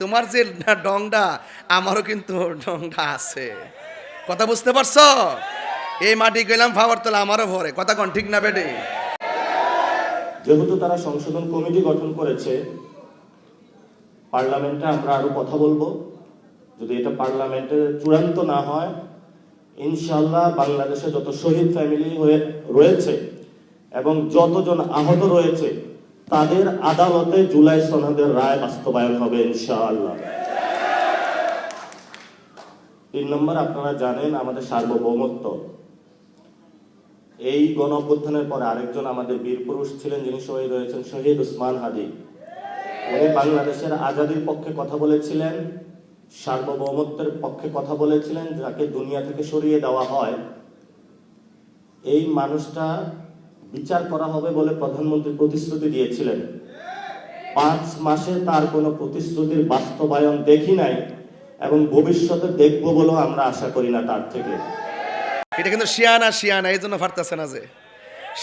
তোমার যে ডংটা আমারও কিন্তু ডংটা আছে। কথা বুঝতে পারছো? এই মাটি কইলাম ফাওয়ার তোলা আমারও ভরে। কথা কোন ঠিক না বেটে? যেহেতু তারা সংশোধন কমিটি গঠন করেছে, পার্লামেন্টে আমরা আরো কথা বলবো। যদি এটা পার্লামেন্টে চূড়ান্ত না হয়, ইনশাআল্লাহ বাংলাদেশে যত শহীদ ফ্যামিলি রয়েছে এবং যতজন আহত রয়েছে তাদের আদালতে জুলাই সনদের রায় বাস্তবায়ন হবে ইনশাআল্লাহ। 3 নম্বর, আপনারা জানেন আমাদের সার্বভৌমত্ব। এই গণ অভ্যুত্থানের পরে আরেকজন আমাদের বীর পুরুষ ছিলেন, যিনি শহীদ হয়েছেন, শহীদ উসমান হাদি। উনি বাংলাদেশের আজাদির পক্ষে কথা বলেছিলেন, সার্বভৌমত্বের পক্ষে কথা বলেছিলেন, যাকে দুনিয়া থেকে সরিয়ে দেওয়া হয়। এই মানুষটা বিচার করা হবে বলে প্রধানমন্ত্রী প্রতিশ্রুতি দিয়েছিলেন। 5 মাসে তার কোনো প্রতিশ্রুতির বাস্তবায়ন দেখি নাই এবং ভবিষ্যতে দেখব বলেও আমরা আশা করি না তার থেকে। এটা কিন্তু শিয়ানা এই জন্য ফারতেছে না যে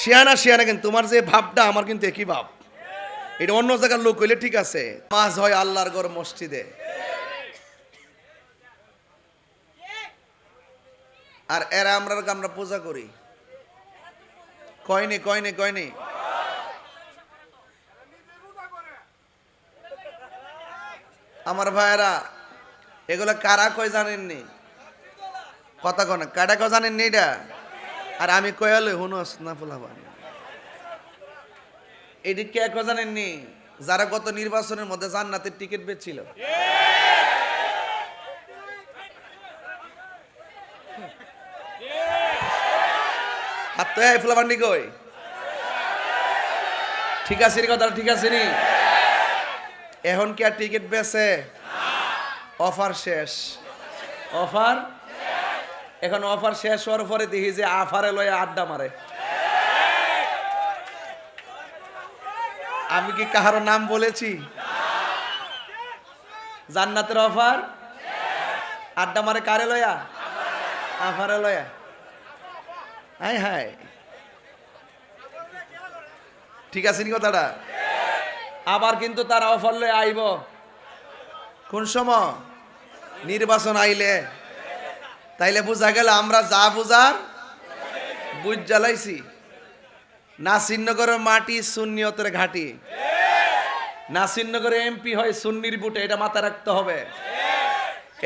শিয়ানা, কিন্তু তোমার যে ভাবটা আমার কিন্তু একই ভাব। এটা অন্য জায়গার লোক হইলে ঠিক আছে। নামাজ হয় আল্লাহর ঘর মসজিদে, আর এরা আমরা পূজা করি। কয়নি আমার ভাইয়েরা, এগুলো কারা কয় জানেননি? কথা কন কারা কয় জানেননি এটা? আর আমি কয়ালে হুনস না ফুলাবান এটি কে কয় জানেননি? যারা গত নির্বাচনের মধ্যে জান্নাতের টিকিট বেচছিল। হাত তো ফুলাবান্ডি কই? ঠিক আছে নি কথা, ঠিক আছে নি? এখন কি আর টিকিট বেচে? অফার শেষ। অফার এখন অফার শেষ হওয়ার পরে দেখি যে আফারে লয়ে আড্ডা মারে। আমি কি কাহারো নাম বলেছি? জান্নাতের অফার আড্ডা মারে কারে লয়া? আফারে লয়া। হায় ঠিক আছে নি কথাটা? আবার কিন্তু তারা অফার লয়ে আইব কোন সময়? নির্বাচন আইলে। তাইলে বুঝা গেল আমরা যা বুঝার বুঝ জ্বালাইছি। নাসিরনগরের মাটি সুন্নিয়তের ঘাটি। নাসিরনগরে এমপি হয় সুন্নির বুটে, এটা মাথায় রাখতে হবে।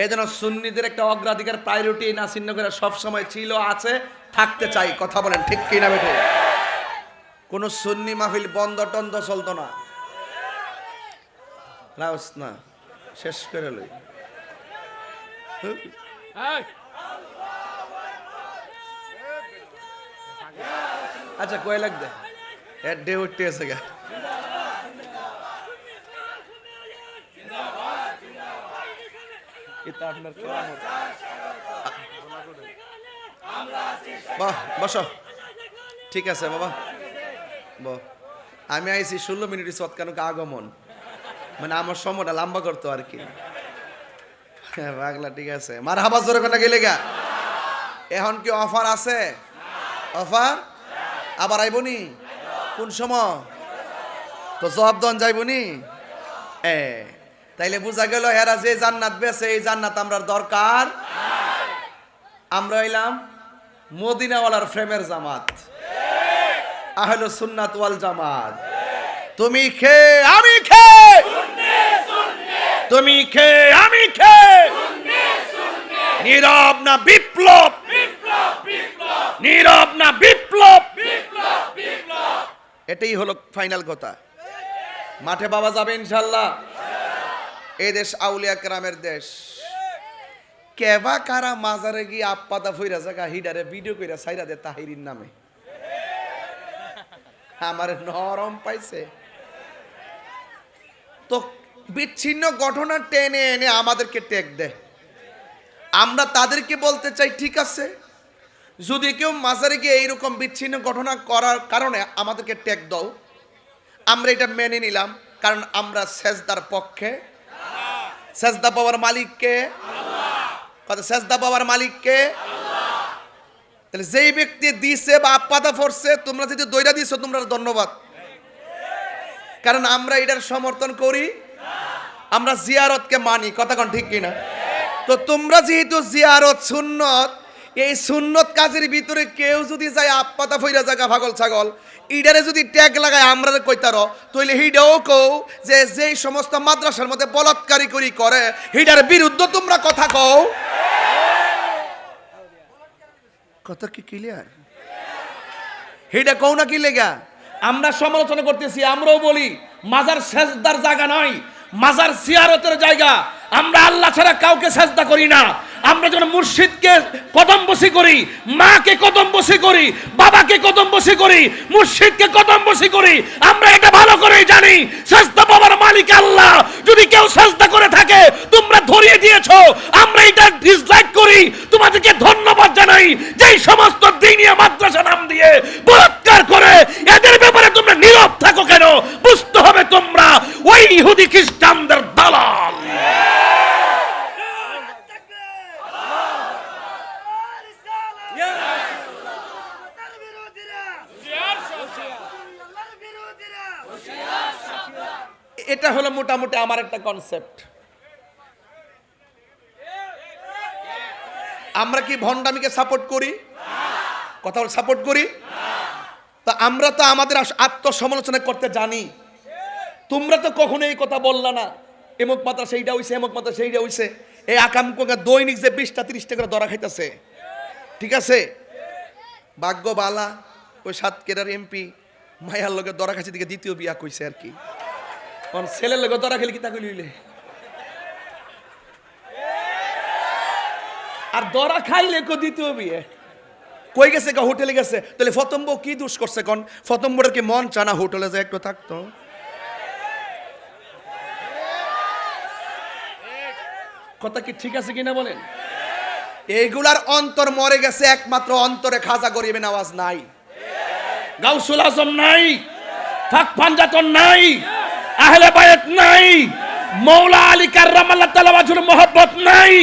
এই জন্য সুন্নিদের একটা অগ্রাধিকার প্রায়োরিটি নাসিরনগরে সবসময় ছিল, আছে, থাকতে চাই। কথা বলেন ঠিক কিনা বেঠে? কোন সুন্নি মাহফিল বন্ধ টন্ধ চলতো না। রাউস না শেষ করে লই। আচ্ছা কয় লাগবে? এর ডে উঠতে আছে গা। এটা আপনার বাহ, বসো। ঠিক আছে বাবা, আমি আইছি 16 মিনিট সৎকানুক আগমন, মানে আমার সময়টা লম্বা করতো আর কি। পাগলা ঠিক আছে। মার হাবা জোরে কোনা গেলে গা। এখন কি অফার আছে? অফার আবার আইবনি কোন সময়? তো জবাব দন যাইবনি। তাইলে বুঝা গেল এরা যে জান্নাত বেছে, এই জান্নাত আমরা দরকার। আমরা হইলাম মদিনাওয়ালার ফ্রেমের জামাত, আহলে সুন্নাত ওয়াল জামাত। তুমি খে আমি খে, তুমি খে আমি খে, নীরব না বিপ্লব, নীরব না বিপ্লব। এটাই হলো ফাইনাল কথা। মাঠে বাবা যাবে ইনশাল্লাহ। এই দেশ আউলিয়া কেরামের দেশ। কেবা কারা মাজারে গিয়ে আপ্পাদা ফইরা জায়গা হিডারে ভিডিও কইরা সাইরা দে তাহিরির নামে। আমার নরম পাইছে তো বিচ্ছিন্ন ঘটনা টেনে এনে আমাদেরকে টেক দেয়। আমরা তাদেরকে বলতে চাই ঠিক আছে, যদি কেউ মাজারে গিয়ে এইরকম বিচ্ছিন্ন ঘটনা করার কারণে আমাদেরকে টেক দাও, আমরা এটা মেনে নিলাম, কারণ আমরা সেজদার পক্ষে। সেজদা পাওয়ার মালিককে, কথা সেজদা পাওয়ার মালিককে। তাহলে যেই ব্যক্তি দিছে বা আপাদা ফরছে, তোমরা যদি দইরা দিছো তোমরা ধন্যবাদ, কারণ আমরা এটার সমর্থন করি আমরা জিয়ারতকে মানি, কথা কোন ঠিক কিনা? তো তোমরা যেহেতু জিয়ারত সুন্নত, এই সুন্নত কাজের ভিতরে কেউ যদি যায় আপপাতা ফইরা জায়গা পাগল ছাগল, ইডারে যদি ট্যাগ লাগায় আমরা কইতার, তাইলে হিডাও কও যে যেই সমস্ত মাদ্রাসার মধ্যে বলাৎকারী করি করে হিডার বিরুদ্ধে তোমরা কথা কও। কথা কি ক্লিয়ার? হিডা কও না কি লেগা? আমরা সমালোচনা করতেছি, আমরাও বলি মাজার সেজদার জায়গা নয়, মাজার জিয়ারতের জায়গা। আমরা আল্লাহ ছাড়া কাউকে সেজদা করি না। আমরা যখন মুর্শিদকে কদম বসি করি, মাকে কদম বসি করি, বাবাকে কদম বসি করি, মুর্শিদকে কদম বসি করি, আমরা এটা ভালো করেই জানি সেজদা পাওয়ার মালিক আল্লাহ। যদি কেউ সেজদা করে থাকে তোমরা ধরিয়ে দিয়েছো, আমরা এটা ডিসলাইক করি। তোমাদেরকে ধন্যবাদ জানাই যেই সমস্ত দ্বীনিয়া মাদ্রাসা নাম দিয়ে বলাৎকার করে, এদের ব্যাপারে তোমরা নীরব থাকো কেন? বুঝতে হবে তোমরা ওই ইহুদি খ্রিস্টানদের দালাল। এটা হলো মোটামুটি আমার একটা কনসেপ্ট। আমরা কি ভণ্ডামিকে সাপোর্ট করি? কথা বল, সাপোর্ট করি? তা আমরা তো আমাদের আত্মসমালোচনা করতে জানি। তোমরা তো কখনো এই কথা বললা না, এমক মাত্রা সেইটা হইছে, এমক মাত্রা সেইটা হইছে। এই আকাম কোকা দৈনিক যে 20টা 30টা করে ধরা খাইতেছে, ঠিক আছে? ভাগ্য বালা ওই সাতক্ষীরার এমপি মায়ার লগে ধরা খাইছে দিকে দ্বিতীয় বিয়া কইছে আর কি। কোন ছেলের লগে ধরা খেলে কি তা কইলে? আর ধরা খাইলে কো দ্বিতীয় বিয়ে কই গেছে? হোটেলে গেছে। তাহলে ফতম্ব কি দোষ করছে? কোন ফতম্বর কি মন চানা হোটেলে যে একটু থাকতো? কথা কি ঠিক আছে কিনা বলেন? এইগুলার অন্তর মরে গেছে, একমাত্র অন্তরে খাজা গরিবের আওয়াজ নাই, গাউসুল আজম নাই, ফাক পাঞ্জাতন নাই, আহলে বায়াত নাই, মৌলা আলী কাররামাল্লাহ তাআলা ওয়াজহুর মোহব্বত নাই,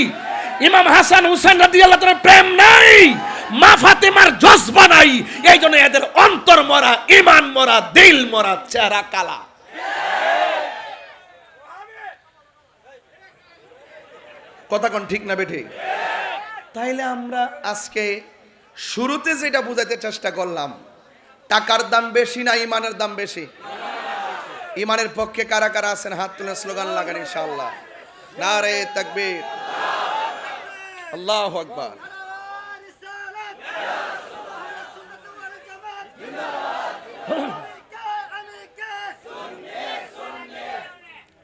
ইমাম হাসান হুসেন রাদিয়াল্লাহু তাআলার প্রেম নাই, মা ফাতেমার জজবা নাই। এই জন্য এদের অন্তর মরা, ইমান মরা, দিল মরা, চেহারা কালা। কথা কোন ঠিক না বেঠিক? তাইলে আমরা আজকে শুরুতে যেটা বুঝাইতে চেষ্টা করলাম, টাকার দাম বেশি না ইমানের দাম বেশি? ইমানের পক্ষে কারা কারা আছেন হাত তুলে স্লোগান লাগান ইনশাআল্লাহ। নারে তাকবীর, আল্লাহু আকবার।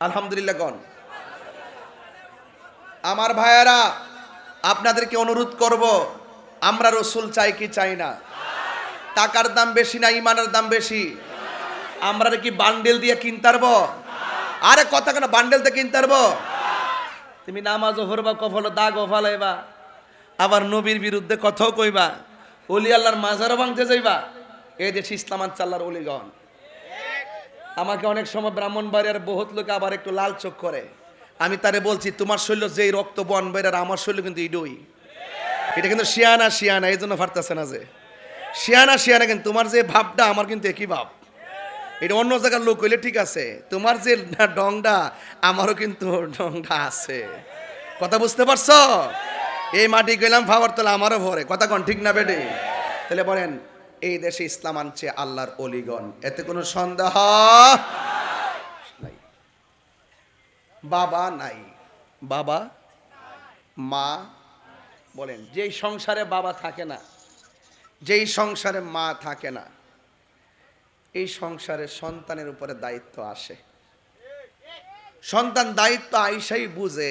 আলহামদুলিল্লাহ। গণ আমার ভাইয়েরা, আপনাদেরকে অনুরোধ করব, আমরা রসুল চাই কি চাই না? টাকার দাম বেশি না ইমানের দাম বেশি? আমরা কি বান্ডেল দিয়ে কিনতে পারবো? আরে কথা কেন, বান্ডেল দিয়ে কিনতে পারবো? তুমি নামাজও পড়বা, কফল দাগও ফালাইবা, আবার নবীর বিরুদ্ধে কথাও কইবা, ওলি আল্লাহর মাজারও ভাঙতে যাইবা। এই দেশ ইসলাম আল্লাহর ওলিগণ। আমাকে অনেক সময় ব্রাহ্মণবাড়িয়ার বহুত লোক আবার একটু লাল চোখ করে। আমি তারে বলছি, তোমার শরীর যেই রক্ত বন বাইরার, আমার শরীর কিন্তু ইডই। এটা কিন্তু শিয়ানা শিয়ানা, এই জন্য ফারতেছে না যে শিয়ানা শিয়ানা, কিন্তু তোমার যে ভাবটা আমার কিন্তু একই ভাব। এটা অন্য জায়গার লোক হইলে ঠিক আছে, তোমার যে ডংটা আমারও কিন্তু ডংটা আছে। কথা বুঝতে পারছো? এই মাটি গেলাম ভাবার তোলা আমারও ভরে। কথা কন ঠিক না বেটে? তাহলে বলেন, এই দেশে ইসলাম আনছে আল্লাহর অলিগণ, এতে কোনো সন্দেহ নাই। বাবা নাই, বাবা মা বলেন, যেই সংসারে বাবা থাকে না, যেই সংসারে মা থাকে না, এই সংসারে সন্তানের উপরে দায়িত্ব আসে। সন্তান দায়িত্ব আইসাই বুঝে